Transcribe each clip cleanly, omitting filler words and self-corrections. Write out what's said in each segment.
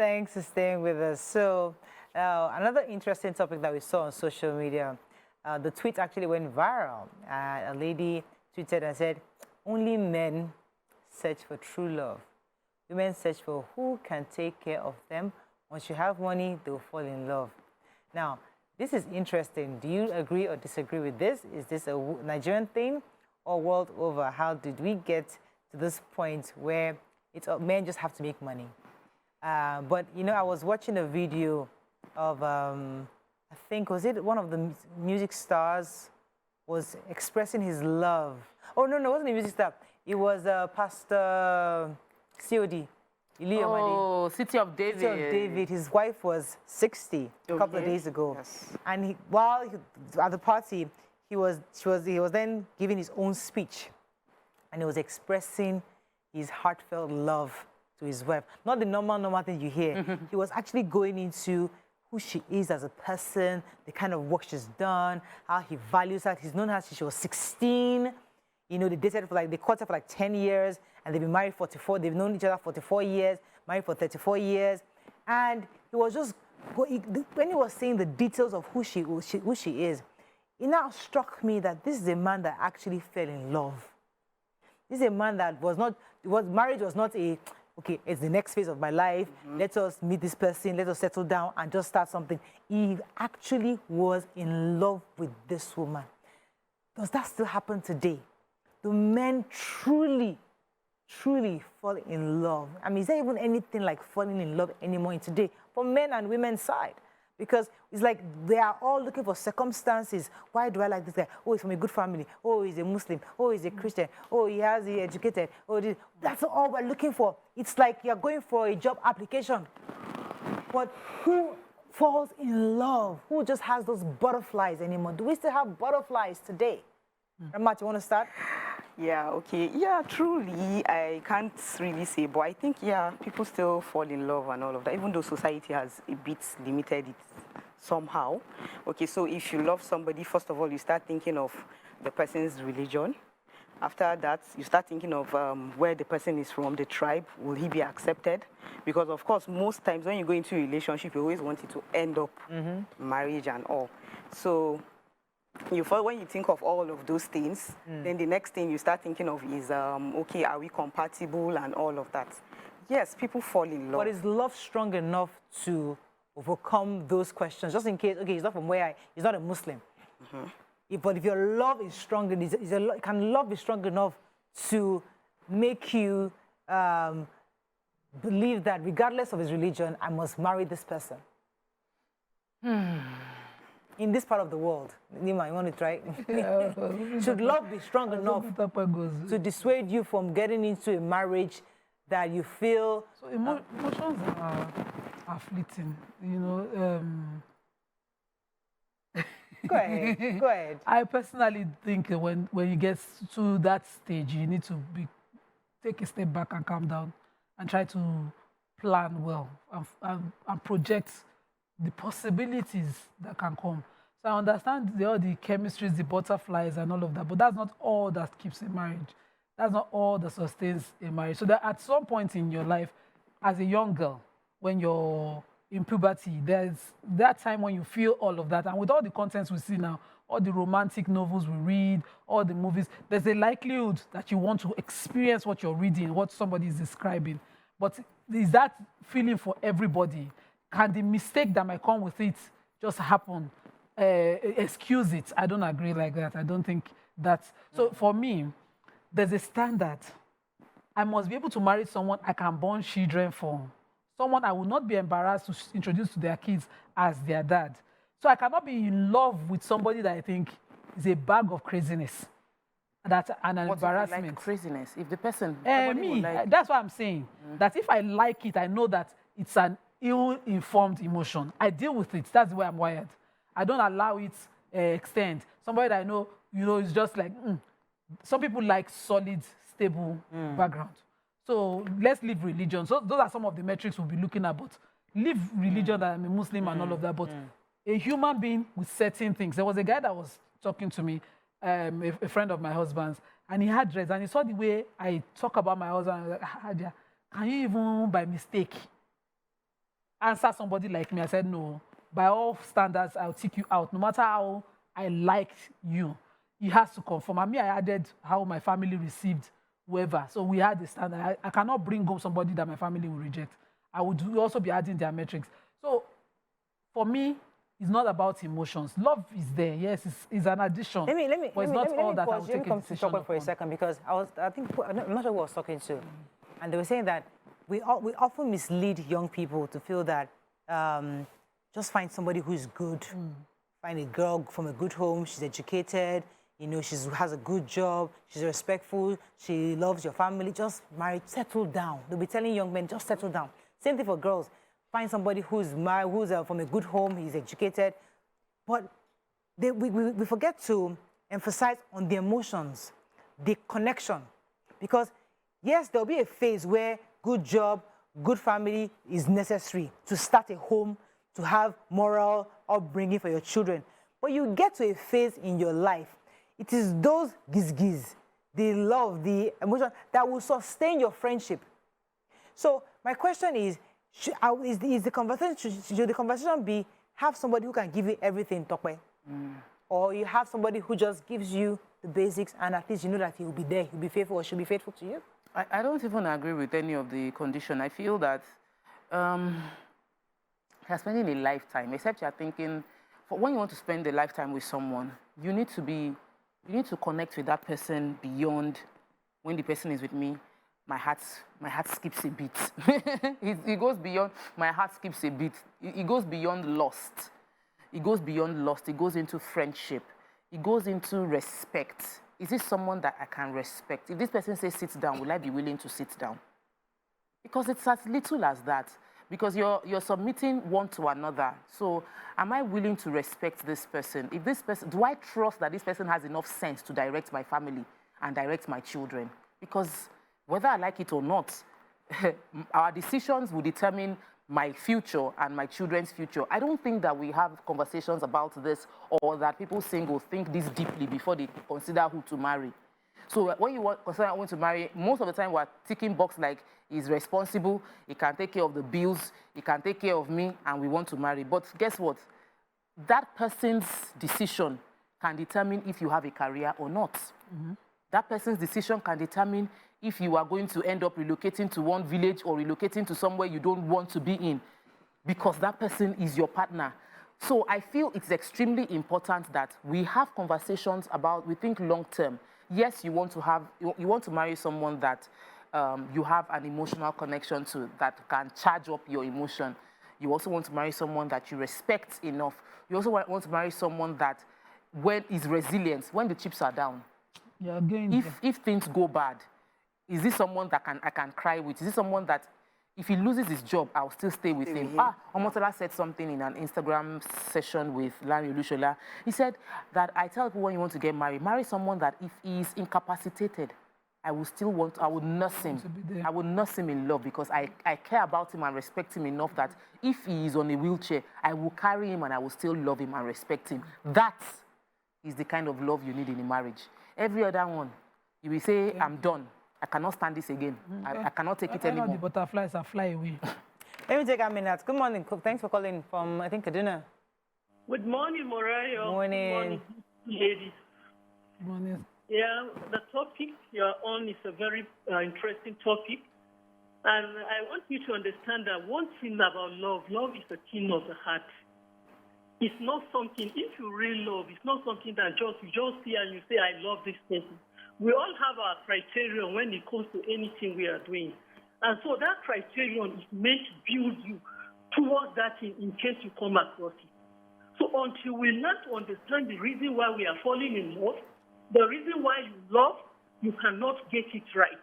Thanks for staying with us. So, another interesting topic that we saw on social media, the tweet actually went viral. A lady tweeted and said, "Only men search for true love. Women search for who can take care of them. Once you have money, they'll fall in love." Now, this is interesting. Do you agree or disagree with this? Is this a Nigerian thing or world over? How did we get to this point where men just have to make money? But, you know, I was watching a video of, I think, was it one of the music stars was expressing his love. Oh, no, it wasn't a music star. It was Pastor COD. Oh, City of David. City of David. His wife was 60 a couple of days ago. Yes. And at the party, he was then giving his own speech. And he was expressing his heartfelt love to his wife. Not the normal thing you hear. He was actually going into who she is as a person, the kind of work she's done, how he values her. He's known her since she was 16. You know, they dated for they caught her for 10 years, and they've been married 44. They've known each other for 44 years, married for 34 years. And he was just, when he was saying the details of who she is, it now struck me that this is a man that actually fell in love. This is a man that marriage was not a, okay, it's the next phase of my life. Let us meet this person, let us settle down and just start something. He actually was in love with this woman. Does that still happen today? Do men truly fall in love? I mean, is there even anything like falling in love anymore in today for men and women's side? Because it's like they are all looking for circumstances. Why do I like this guy? Oh, he's from a good family. Oh, he's a Muslim. Oh, he's a Christian. Oh, he educated. Oh, that's all we're looking for. It's like you're going for a job application. But who falls in love? Who just has those butterflies anymore? Do we still have butterflies today? Ramat, you want to start? Yeah, okay. Yeah, truly, I can't really say, but I think, yeah, people still fall in love and all of that, even though society has a bit limited it somehow. Okay, so if you love somebody, first of all, you start thinking of the person's religion. After that, you start thinking of where the person is from, the tribe. Will he be accepted? Because, of course, most times when you go into a relationship, you always want it to end up marriage and all. So when you think of all of those things, then the next thing you start thinking of is, okay, are we compatible and all of that? Yes, people fall in love. But is love strong enough to overcome those questions? Just in case, okay, he's not from where he's not a Muslim. But if your love is strong, can love be strong enough to make you believe that regardless of his religion, I must marry this person? In this part of the world, Nima, you want to try? Should love be strong enough to dissuade you from getting into a marriage that you feel... So emotions are fleeting, you know. Go ahead. I personally think when you get to that stage, you need to take a step back and calm down and try to plan well and project the possibilities that can come. So I understand all the chemistries, the butterflies and all of that, but that's not all that keeps a marriage. That's not all that sustains a marriage. So that at some point in your life, as a young girl, when you're in puberty, there's that time when you feel all of that. And with all the contents we see now, all the romantic novels we read, all the movies, there's a likelihood that you want to experience what you're reading, what somebody is describing. But is that feeling for everybody? Can the mistake that might come with it just happen? Excuse it. I don't agree like that. I don't think that. So for me, there's a standard. I must be able to marry someone I can born children for. Someone I will not be embarrassed to introduce to their kids as their dad. So I cannot be in love with somebody that I think is a bag of craziness. That's an embarrassment. Like craziness? If the person... that's what I'm saying. That if I like it, I know that it's an ill-informed emotion. I deal with it. That's the way I'm wired. I don't allow it extend. Somebody that I know, is just like, some people like solid, stable background. So let's leave religion. So those are some of the metrics we'll be looking at, but leave religion that I'm a Muslim and all of that, but a human being with certain things. There was a guy that was talking to me, a friend of my husband's, and he had dreads, and he saw the way I talk about my husband. I was like, Hadia, can you even by mistake answer somebody like me. I said, no, by all standards, I'll take you out. No matter how I like you, it has to conform. And me, I added how my family received whoever. So we had the standard. I cannot bring home somebody that my family will reject. I would also be adding their metrics. So for me, it's not about emotions. Love is there. Yes, it's an addition. Let me but it's not all that I will take a come to decision talk for a second, because I'm not sure who I was talking to, and they were saying that we often mislead young people to feel that just find somebody who is good, find a girl from a good home, she's educated, you know, she has a good job, she's respectful, she loves your family, just marry, settle down. They'll be telling young men, just settle down. Same thing for girls. Find somebody who's married, who's from a good home, he's educated. But we forget to emphasize on the emotions, the connection. Because yes, there'll be a phase where good job, good family is necessary to start a home, to have moral upbringing for your children. But you get to a phase in your life, it is those giz-giz, the love, the emotion that will sustain your friendship. So my question is, should the conversation be have somebody who can give you everything, Tokwe? Or you have somebody who just gives you the basics and at least you know that he will be there, he'll be faithful or she'll be faithful to you? I don't even agree with any of the condition. I feel that you're spending a lifetime, except you're thinking, when you want to spend a lifetime with someone, you need to connect with that person beyond when the person is with me. My heart skips a beat. It goes beyond, my heart skips a beat. It goes beyond lust. It goes beyond lust. It goes into friendship. It goes into respect. Is this someone that I can respect? If this person says sit down, will I be willing to sit down? Because it's as little as that. Because you're submitting one to another. So am I willing to respect this person? If this person, do I trust that this person has enough sense to direct my family and direct my children? Because whether I like it or not, our decisions will determine my future and my children's future. I don't think that we have conversations about this, or that people single think this deeply before they consider who to marry. So when you consider who to marry, most of the time we're ticking box like he's responsible, he can take care of the bills, he can take care of me, and we want to marry. But guess what? That person's decision can determine if you have a career or not. That person's decision can determine if you are going to end up relocating to one village or relocating to somewhere you don't want to be in, because that person is your partner. So I feel it's extremely important that we have conversations about, we think long term. Yes, you want to marry someone that you have an emotional connection to, that can charge up your emotion. You also want to marry someone that you respect enough. You also want to marry someone that is resilient when the chips are down. Yeah, again, if things go bad, is this someone that I can cry with? Is this someone that if he loses his job, I'll still stay with him? Omotola said something in an Instagram session with Larry Olushola. He said that I tell people when you want to get married, marry someone that if he is incapacitated, I would nurse him. I would nurse him in love, because I care about him and respect him enough that if he is on a wheelchair, I will carry him and I will still love him and respect him. That is the kind of love you need in a marriage. Every other one, you will say, I'm done. I cannot stand this again. I cannot take it anymore. The butterflies are fly away. Let me take a minute. Good morning. Thanks for calling from, I think, Kaduna. Good morning, Morayo. Morning. Good morning, ladies. Good morning. Yeah, the topic you're on is a very interesting topic. And I want you to understand that one thing about love is a thing of the heart. It's not something, if you really love, it's not something that you just see and you say, I love this person. We all have our criterion when it comes to anything we are doing. And so that criterion is meant to build you towards that thing in case you come across it. So until we learn to understand the reason why we are falling in love, the reason why you love, you cannot get it right.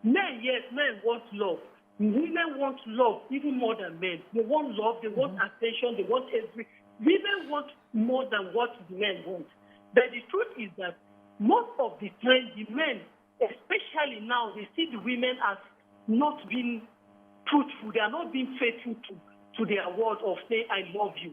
Men, yes, men want love. Women want love even more than men. They want love, they want attention, they want everything. Women want more than what men want. But the truth is that most of the time, the men, especially now, they see the women as not being truthful. They are not being faithful to their word of saying, I love you.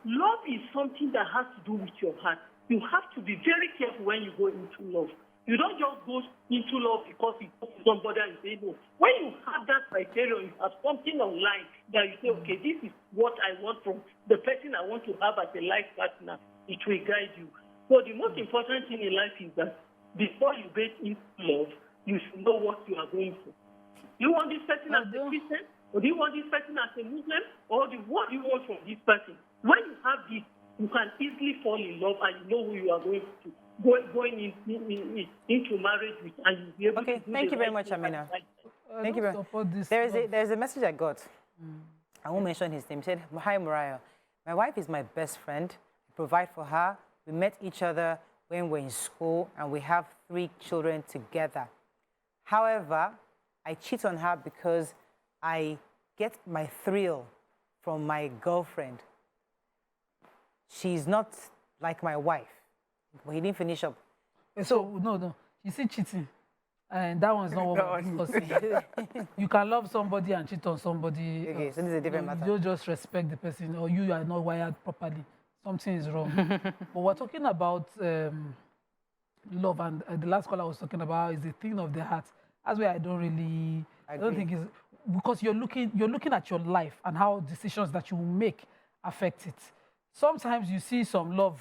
Love is something that has to do with your heart. You have to be very careful when you go into love. You don't just go into love because you talk to somebody and you say no. When you have that criteria, you have something online that you say, okay, this is what I want from the person I want to have as a life partner. It will guide you. So the most important thing in life is that before you get into love, you should know what you are going for. Do you want this person as a Christian? Or do you want this person as a Muslim? Or what do you want from this person? When you have this, you can easily fall in love and you know who you are going into marriage with, and you'll be able to do thank you very right much, thing Amina. at the right time. Thank you very much. There's a message I got. I won't mention his name. He said, "Hi, Morayo. My wife is my best friend. I provide for her. We met each other when we were in school, and we have 3 children together. However, I cheat on her because I get my thrill from my girlfriend. She's not like my wife." But he didn't finish up. So, no. You see cheating. And that one's not what we're discussing. You can love somebody and cheat on somebody. Okay, so this is a different matter. You don't just respect the person, or you are not wired properly. Something is wrong. But we're talking about love, and the last caller was talking about is the thing of the heart. That's where I don't think it's because you're looking at your life and how decisions that you make affect it. Sometimes you see some love,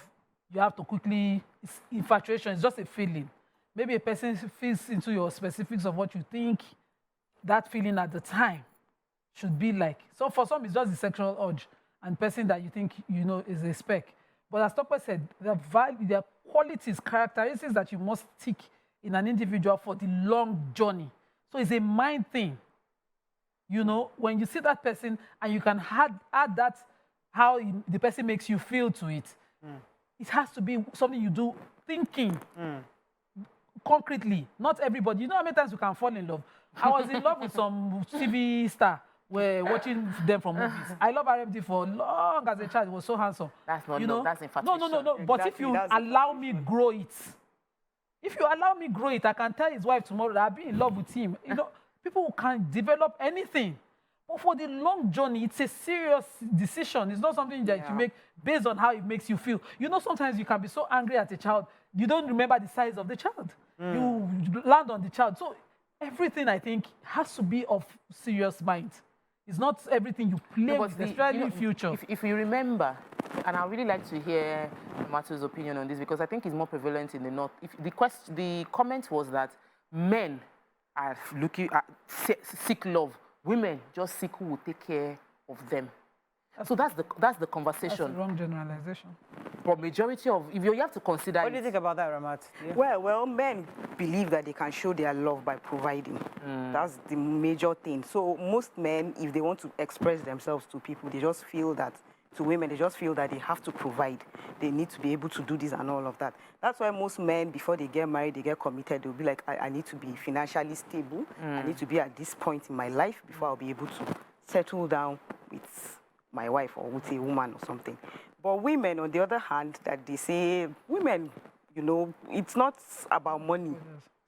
you have to quickly, it's infatuation, it's just a feeling. Maybe a person feels into your specifics of what you think that feeling at the time should be like. So for some, it's just the sexual urge and person that you think is a spec. But as Tokwe said, there are qualities, characteristics that you must tick in an individual for the long journey. So it's a mind thing. When you see that person and you can add that, how the person makes you feel to it, it has to be something you do thinking concretely. Not everybody. You know how many times you can fall in love? I was in love with some TV star. We're watching them from movies. I love RMD for long as a child. He was so handsome. That's not love, that's infatuation. No. Exactly. But if you allow me grow it, I can tell his wife tomorrow that I'll be in love with him. People can develop anything. But for the long journey, it's a serious decision. It's not something that you make based on how it makes you feel. Sometimes you can be so angry at a child, you don't remember the size of the child. You land on the child. So everything, I think, has to be of serious mind. It's not everything you play with, especially in future. If you remember, and I really like to hear Matthew's opinion on this because I think it's more prevalent in the North. The comment was that men are seek love. Women just seek who will take care of them. So that's the conversation. That's the wrong generalization. But majority of, if you have to consider. What do you think about that, Ramat? Yeah. Well, men believe that they can show their love by providing. That's the major thing. So most men, if they want to express themselves to people, they just feel that, to women, they just feel that they have to provide. They need to be able to do this and all of that. That's why most men, before they get married, they get committed, they'll be like, I need to be financially stable. I need to be at this point in my life before I'll be able to settle down with my wife or with a woman or something. But women, on the other hand, that they say, women, it's not about money.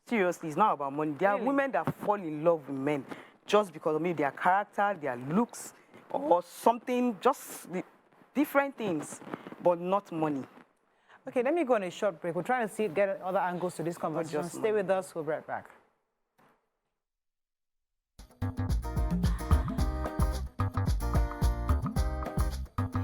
Seriously, it's not about money. There are women that fall in love with men just because of maybe their character, their looks, or something, just different things, but not money. Okay, let me go on a short break. We're trying to get other angles to this conversation. Stay with us. We'll be right back.